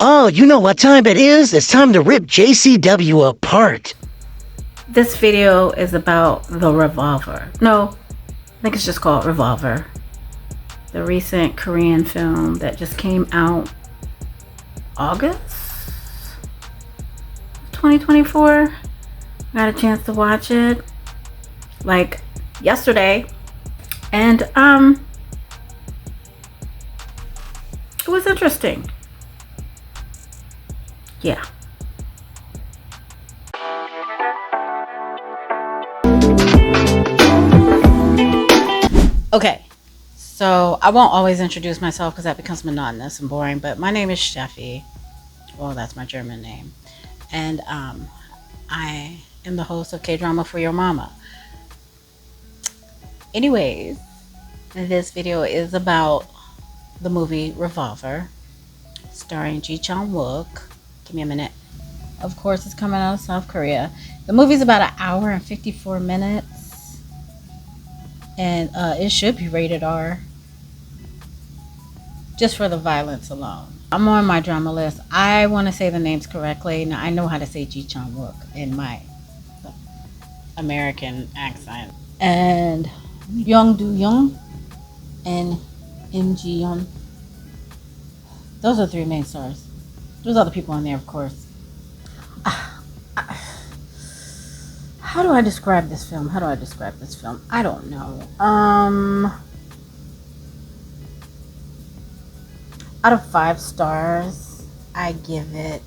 Oh, you know what time it is? It's time to rip JCW apart. This video is about the Revolver. No, I think it's just called Revolver. The recent Korean film that just came out August 2024. Got a chance to watch it like yesterday. And it was interesting. Yeah. Okay, so I won't always introduce myself because that becomes monotonous and boring, but my name is Steffi. Well, that's my German name. And I am the host of Kdrama for Your Mama. Anyways, this video is about the movie Revolver, starring Ji Chang-wook. Give me a minute. Of course, it's coming out of South Korea. The movie's about an hour and 54 minutes. And it should be rated R. Just for the violence alone. I'm on my drama list. I want to say the names correctly. Now, I know how to say Ji Chang-wook in my American accent. And Young Do Young and Im Ji Yeon. Those are the three main stars. There's other people in there, of course. How do I describe this film? I don't know. Out of 5 stars, I give it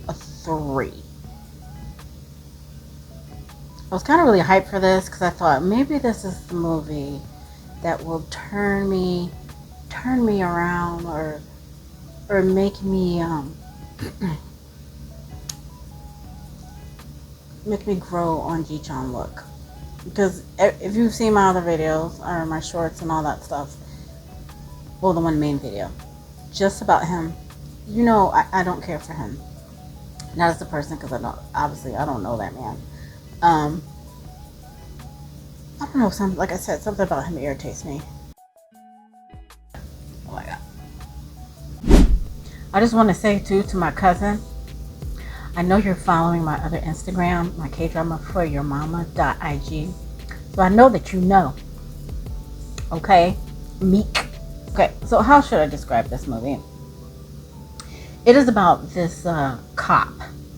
a 3. I was kind of really hyped for this because I thought maybe this is the movie that will turn me around or make me make me grow on Ji Chang-wook. Because if you've seen my other videos or my shorts and all that stuff, well, the one main video just about him, you know, I don't care for him, not as a person, because I don't know that man. I don't know, like I said, something about him irritates me. Oh my god. I just want to say too to my cousin, I know you're following my other Instagram, my kdramaforyourmama.ig. So I know that you know. Okay? Meek. Okay, so how should I describe this movie? It is about this cop,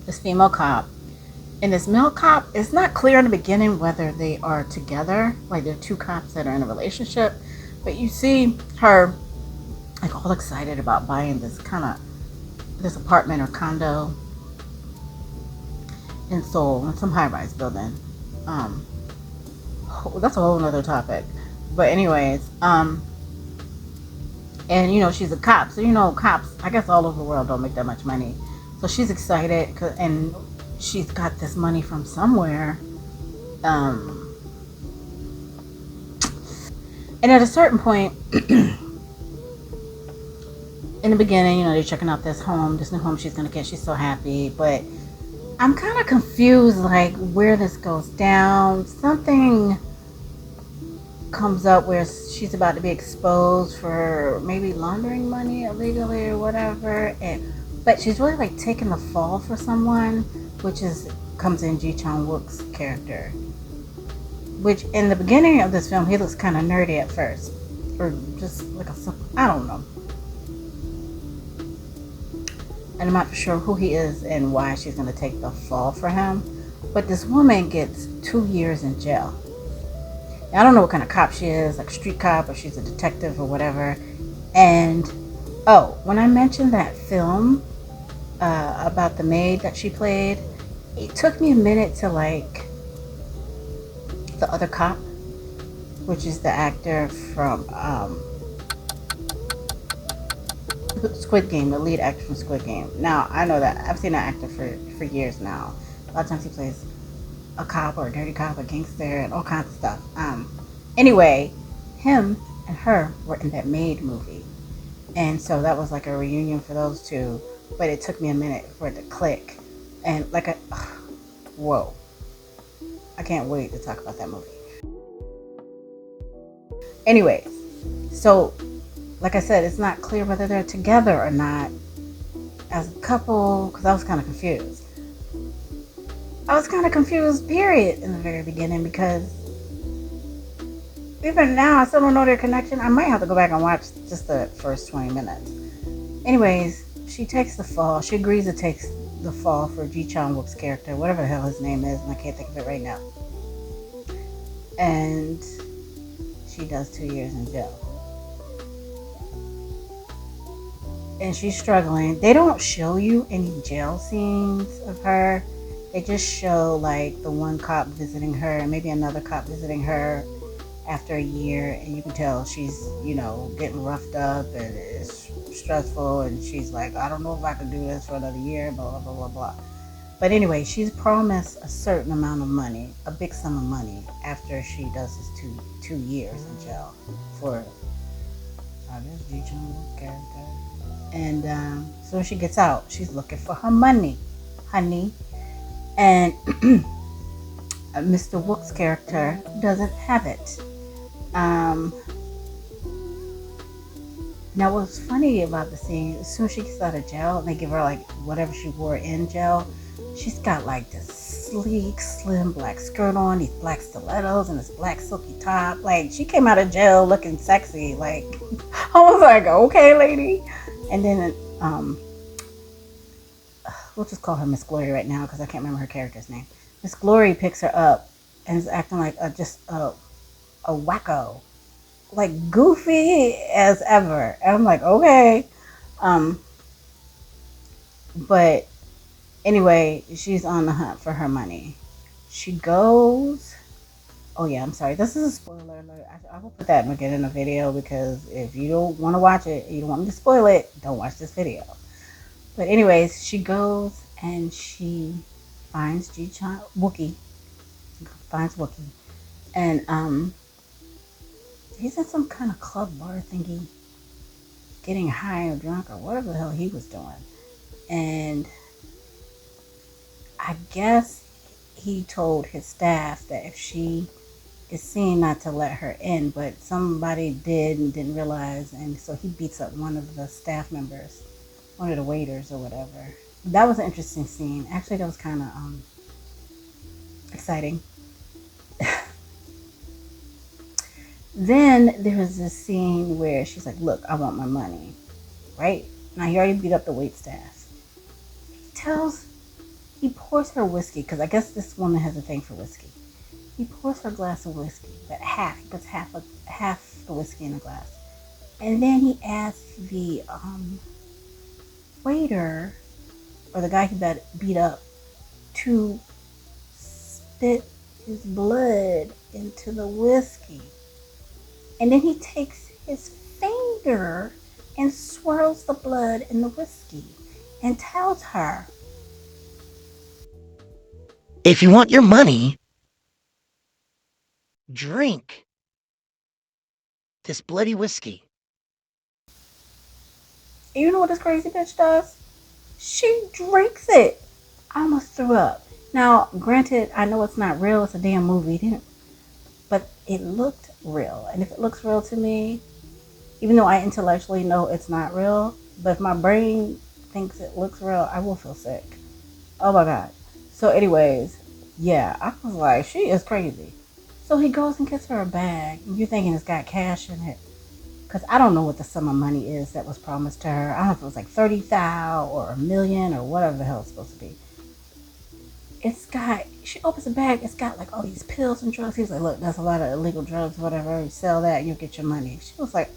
this female cop. And this male cop, it's not clear in the beginning whether they are together, like they're 2 cops that are in a relationship. But you see her like all excited about buying this apartment or condo in Seoul, in some high-rise building. That's a whole nother topic. But anyways, and you know, she's a cop, so you know, cops, I guess all over the world don't make that much money. So she's excited, and she's got this money from somewhere. And at a certain point, in the beginning, you know, they're checking out this new home she's gonna get. She's so happy, but I'm kind of confused, like, where this goes down. Something comes up where she's about to be exposed for maybe laundering money illegally or whatever, but she's really like taking the fall for someone, which comes in Ji Chang-wook's character. Which in the beginning of this film, he looks kind of nerdy at first, or just like I don't know. And I'm not sure who he is and why she's going to take the fall for him. But this woman gets 2 years in jail. Now, I don't know what kind of cop she is, like a street cop, or she's a detective or whatever. And, when I mentioned that film about the maid that she played, it took me a minute to like the other cop, which is the actor from Squid Game, the lead actor from Squid Game. Now, I know that. I've seen that actor for years now. A lot of times he plays a cop or a dirty cop, a gangster, and all kinds of stuff. Anyway, him and her were in that Maid movie. And so that was like a reunion for those two. But it took me a minute for it to click. And whoa. I can't wait to talk about that movie. Anyways, so like I said, it's not clear whether they're together or not as a couple, because I was kind of confused. I was kind of confused, period, in the very beginning, because even now I still don't know their connection. I might have to go back and watch just the first 20 minutes. Anyways, she takes the fall. She agrees to take the fall for Ji Chang-wook's character, whatever the hell his name is, and I can't think of it right now. And she does 2 years in jail. And she's struggling. They don't show you any jail scenes of her. They just show like the one cop visiting her and maybe another cop visiting her after a year, and you can tell she's, getting roughed up and it's stressful, and she's like, I don't know if I can do this for another year, blah blah blah blah blah. But anyway, she's promised a certain amount of money, a big sum of money, after she does this two years in jail for this Ji Chang-wook character. And so when she gets out, she's looking for her money, honey. And Mr. Wook's character doesn't have it. Now, what's funny about the scene, as soon as she gets out of jail, and they give her like whatever she wore in jail, she's got like this sleek, slim black skirt on, these black stilettos, and this black silky top. Like, she came out of jail looking sexy. Like, I was like, okay, lady. And then, we'll just call her Miss Glory right now because I can't remember her character's name. Miss Glory picks her up and is acting like just a wacko, like goofy as ever. And I'm like, okay. But anyway, she's on the hunt for her money. She goes. Oh yeah, I'm sorry. This is a spoiler alert. I will put that again in the video, because if you don't want to watch it, you don't want me to spoil it, don't watch this video. But anyways, she goes and she finds Wookie. Finds Wookie. And he's at some kind of club bar thingy, getting high or drunk or whatever the hell he was doing. And I guess he told his staff that if she is seen, not to let her in, but somebody did and didn't realize, and so he beats up one of the staff members, one of the waiters or whatever. That was an interesting scene. Actually, that was kind of exciting. Then there was this scene where she's like, look, I want my money, right? Now, he already beat up the wait staff. He pours her whiskey, because I guess this woman has a thing for whiskey. He pours her a glass of whiskey, but he puts half the whiskey in a glass. And then he asks the waiter, or the guy he beat up, to spit his blood into the whiskey. And then he takes his finger and swirls the blood in the whiskey and tells her, If you want your money, drink this bloody whiskey. you know what this crazy bitch does? She drinks it. I almost threw up. Now, granted, I know it's not real. It's a damn movie. But it looked real. And if it looks real to me, even though I intellectually know it's not real, but if my brain thinks it looks real, I will feel sick. Oh my God. So anyways, yeah, I was like, she is crazy. So he goes and gets her a bag. And you're thinking it's got cash in it. Because I don't know what the sum of money is that was promised to her. I don't know if it was like 30,000 or a million or whatever the hell it's supposed to be. She opens the bag, it's got like all these pills and drugs. He's like, look, that's a lot of illegal drugs, whatever. You sell that and you'll get your money. She was like,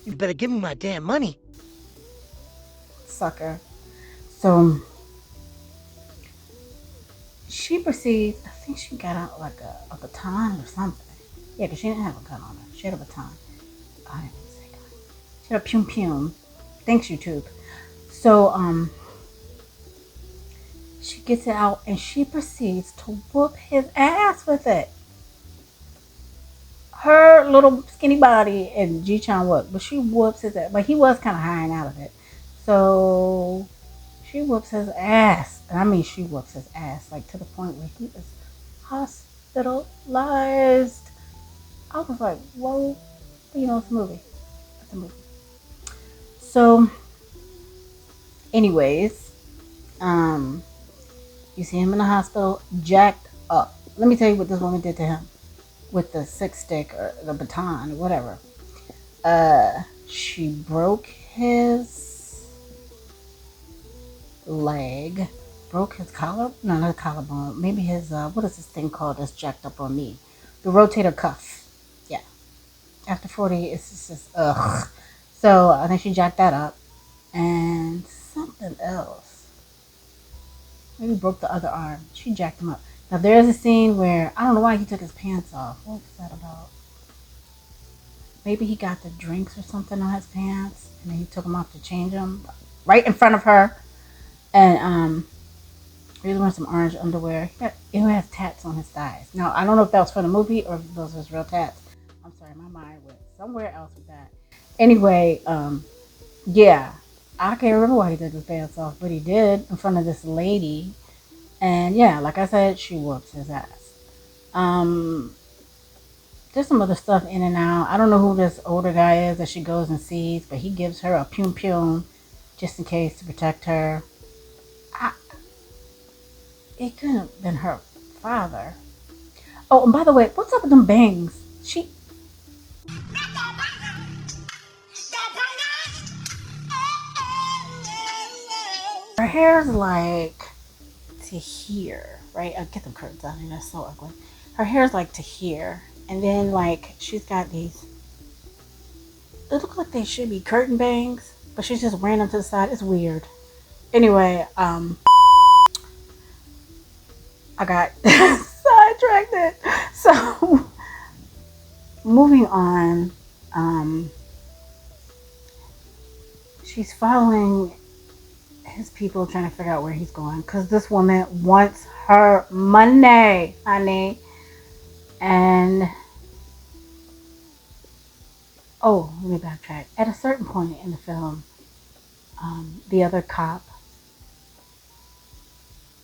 You better give me my damn money. sucker. So she proceeds, I think she got out like a baton or something. Yeah, because she didn't have a gun on her. She had a baton. I didn't say gun. She had a pum pum. Thanks, YouTube. So, she gets it out and she proceeds to whoop his ass with it. Her little skinny body and Ji Chang-wook, but she whoops his ass. But he was kind of high out of it. So she whoops his ass. And I mean, she whoops his ass, like to the point where he is hospitalized. I was like, whoa. But it's a movie. It's a movie. So, anyways, you see him in the hospital, jacked up. Let me tell you what this woman did to him with the six stick or the baton or whatever. She broke his leg, broke his collar. No, not collarbone. Maybe his what is this thing called that's jacked up on me? The rotator cuff. Yeah. After 40, it's just ugh. So I think she jacked that up, and something else. Maybe broke the other arm. She jacked him up. Now there's a scene where I don't know why he took his pants off. What was that about? Maybe he got the drinks or something on his pants, and then he took them off to change them right in front of her. And he was wearing some orange underwear. He has tats on his thighs. Now I don't know if that was for the movie or if those was real tats. I'm sorry, my mind went somewhere else with that. Anyway, yeah, I can't remember why he took his pants off, but he did in front of this lady. And yeah, like I said, she whoops his ass. There's some other stuff in and out. I don't know who this older guy is that she goes and sees, but he gives her a pum pum just in case to protect her. It couldn't have been her father. Oh, and by the way, what's up with them bangs? Her hair's like to here, right? I'll get them curtains out here. That's so ugly. Her hair's like to here, and then like she's got these. They look like they should be curtain bangs, but she's just wearing them to the side. It's weird. Anyway, I got sidetracked. So moving on, she's following his people trying to figure out where he's going because this woman wants her money, honey. And oh, let me backtrack. At a certain point in the film, the other cop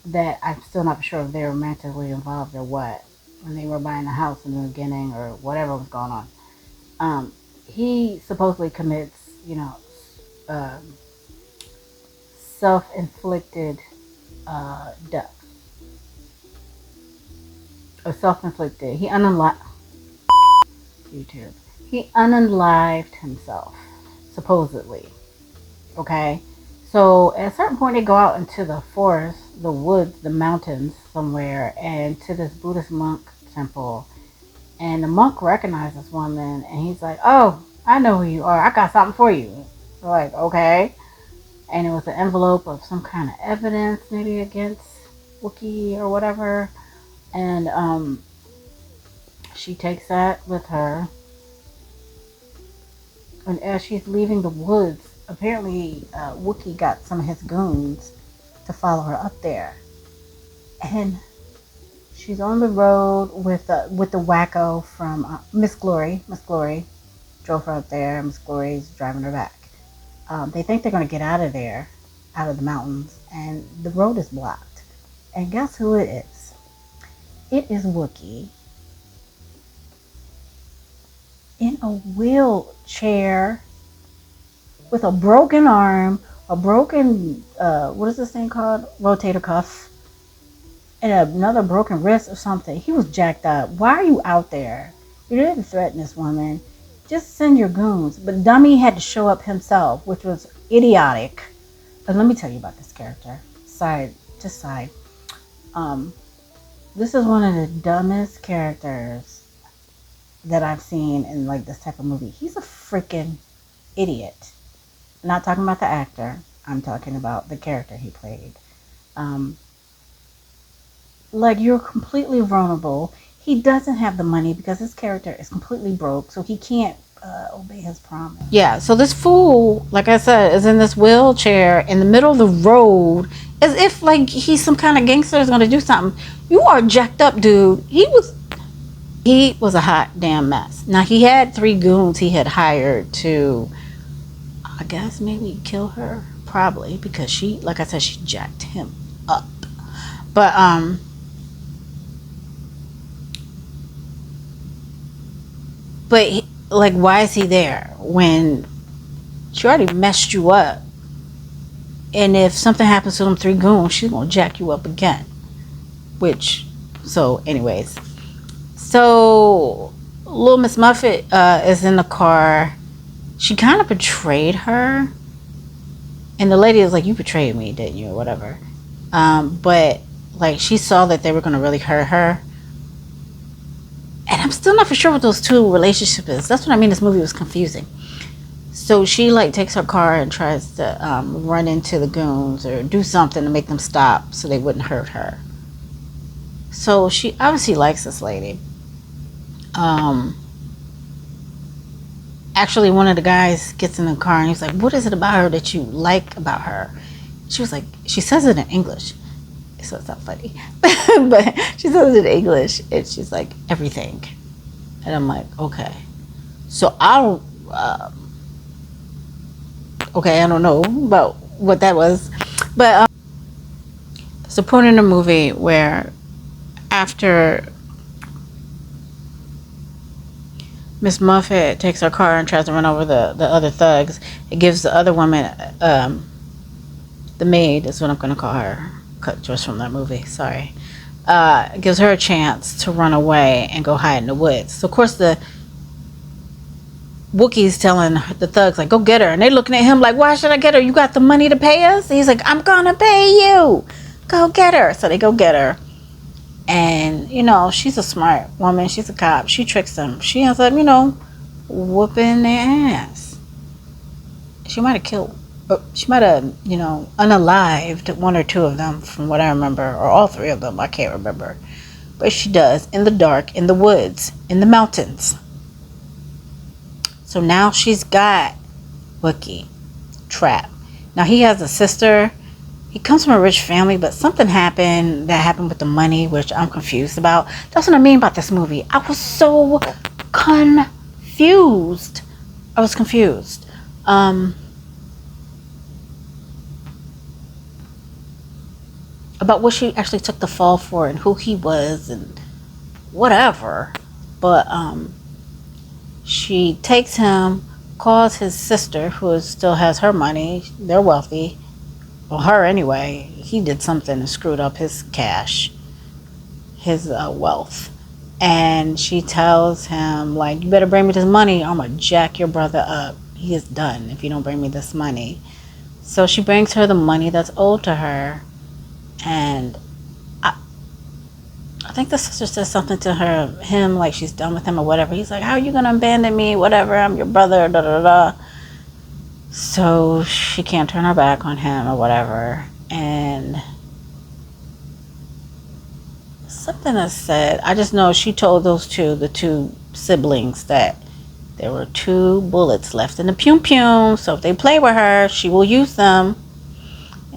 that I'm still not sure if they're romantically involved or what, when they were buying the house in the beginning or whatever was going on, he supposedly commits, self-inflicted death. Or self-inflicted. He unalived YouTube. He unalived himself, supposedly. Okay? So at a certain point they go out into the forest, the woods, the mountains somewhere, and to this Buddhist monk temple. And the monk recognizes this woman and he's like, "Oh, I know who you are. I got something for you." We're like, okay. And it was an envelope of some kind of evidence, maybe against Wookiee or whatever. And she takes that with her. And as she's leaving the woods, apparently Wookiee got some of his goons to follow her up there. And she's on the road with the wacko from Miss Glory. Miss Glory drove her up there. Miss Glory's driving her back. They think they're going to get out of there, out of the mountains, and the road is blocked. And guess who it is? It is Wookiee in a wheelchair with a broken arm, a broken, what is this thing called? Rotator cuff, and another broken wrist or something. He was jacked up. Why are you out there? You didn't threaten this woman. Just send your goons. But Dummy had to show up himself, which was idiotic. But let me tell you about this character. Side. This is one of the dumbest characters that I've seen in like this type of movie. He's a freaking idiot. I'm not talking about the actor. I'm talking about the character he played. Like, you're completely vulnerable. He doesn't have the money because his character is completely broke, so he can't obey his promise. Yeah, so this fool, like I said, is in this wheelchair in the middle of the road as if like he's some kind of gangster is going to do something. You are jacked up, dude. He was a hot damn mess. Now, he had 3 goons he had hired to, I guess, maybe kill her. Probably, because she, like I said, she jacked him up. But, like, why is he there when She already messed you up. And if something happens to them 3 goons, she's gonna jack you up again. Anyways. So, little Miss Muffet is in the car. She kind of betrayed her. And the lady is like, you betrayed me, didn't you? Or whatever. But, like, she saw that they were gonna really hurt her. And I'm still not for sure what those two relationships is. That's what I mean. This movie was confusing. So she like takes her car and tries to run into the goons or do something to make them stop so they wouldn't hurt her. So she obviously likes this lady. Actually, one of the guys gets in the car and he's like, what is it about her that you like about her? She was like, she says it in English. So it's not funny. But she says it in English and she's like, everything. And I'm like, okay. So I don't know about what that was. But there's a point in the movie where after Miss Muffet takes her car and tries to run over the other thugs, it gives the other woman, the maid is what I'm going to call her, cut just from that movie, sorry, it gives her a chance to run away and go hide in the woods. So of course the Wookiee's telling the thugs, like, go get her. And they're looking at him like, why should I get her? You got the money to pay us? And he's like, I'm going to pay you. Go get her. So they go get her. And, you know, she's a smart woman. She's a cop. She tricks them. She ends up, whooping their ass. She might have killed, she might have, unalived 1 or 2 of them from what I remember. Or all 3 of them. I can't remember. But she does. In the dark, in the woods, in the mountains. So now she's got Wookiee trapped. Now he has a sister. He comes from a rich family, but something happened with the money, which I'm confused about. That's what I mean about this movie. I was so confused. About what she actually took the fall for and who he was and whatever. But she takes him, calls his sister, who still has her money. They're wealthy. Well, her anyway. He did something and screwed up his cash, his wealth. And she tells him, like, you better bring me this money or I'm going to jack your brother up. He is done if you don't bring me this money. So she brings her the money that's owed to her. And I think the sister says something to him, like she's done with him or whatever. He's like, how are you going to abandon me? Whatever, I'm your brother, da da da. So she can't turn her back on him or whatever. And something is said. I just know she told the 2 siblings, that there were 2 bullets left in the pew pew. So if they play with her, she will use them.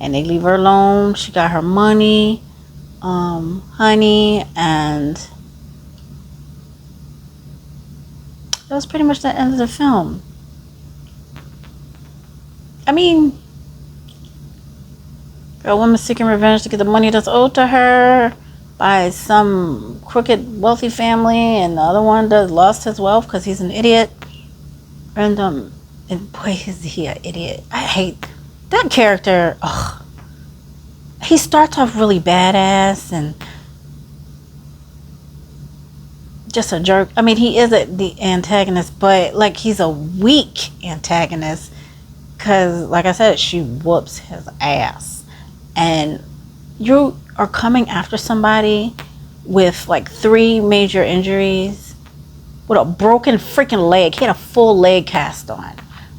And they leave her alone. She got her money. Honey, and that was pretty much the end of the film. I mean, a woman seeking revenge to get the money that's owed to her by some crooked wealthy family, and the other one that lost his wealth because he's an idiot. And boy, is he an idiot. I hate that character. Ugh. He starts off really badass and just a jerk. I mean, he is the antagonist, but like he's a weak antagonist because, like I said, she whoops his ass. And you are coming after somebody with like 3 major injuries, with a broken freaking leg. He had a full leg cast on.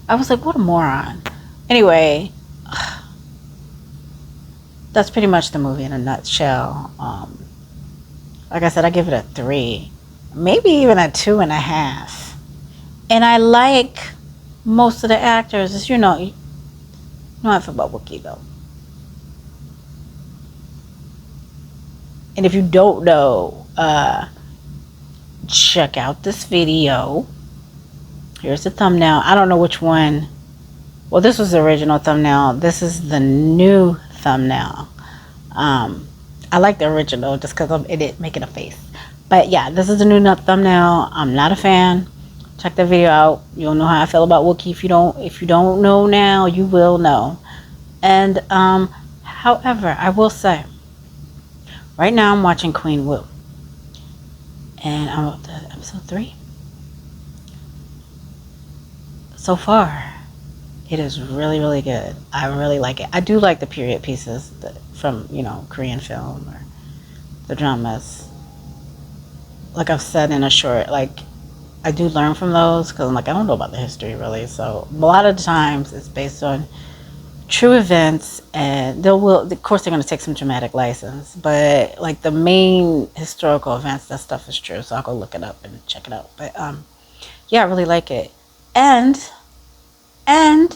I was like, what a moron. Anyway, that's pretty much the movie in a nutshell. Like I said, I give it a 3, maybe even a 2.5. And I like most of the actors. As you know how I feel about Wookiee though. And if you don't know, check out this video. Here's the thumbnail. I don't know which one. Well, this was the original thumbnail. This is the new thumbnail. I like the original just because I'm in it making a face. But yeah, this is the new thumbnail. I'm not a fan. Check the video out. You'll know how I feel about Wookiee. If you don't know now, you will know. And however, I will say, right now I'm watching Queen Wu, and I'm up to episode 3. So far, it is really, really good. I really like it. I do like the period pieces from, Korean film or the dramas. Like I've said in a short, like, I do learn from those because I'm like, I don't know about the history really. So a lot of the times it's based on true events, and of course they're going to take some dramatic license, but like the main historical events, that stuff is true. So I'll go look it up and check it out. But yeah, I really like it. And I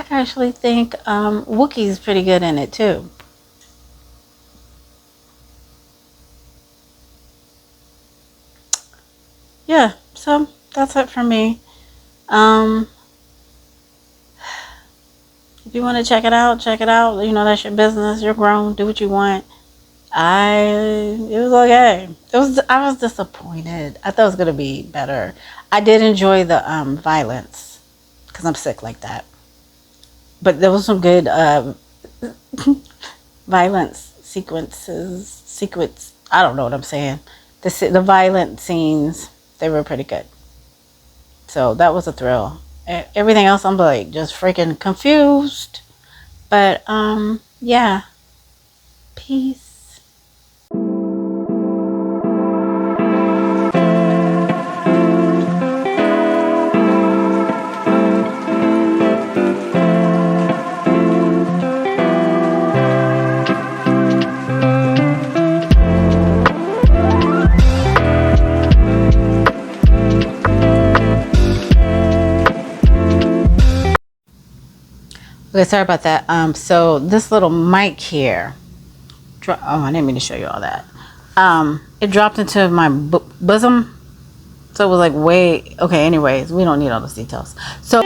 actually think Wookiee's pretty good in it too. Yeah, so that's it for me. If you want to check it out, check it out. That's your business. You're grown. Do what you want. It was okay. I was disappointed. I thought it was gonna be better. I did enjoy the violence because I'm sick like that. But there was some good violence sequence. I don't know what I'm saying. The violent scenes, they were pretty good. So that was a thrill. Everything else, I'm like just freaking confused. But yeah. Peace. Okay, sorry about that. So this little mic here, I didn't mean to show you all that. It dropped into my bosom, so it was like way, okay, anyways, we don't need all those details. So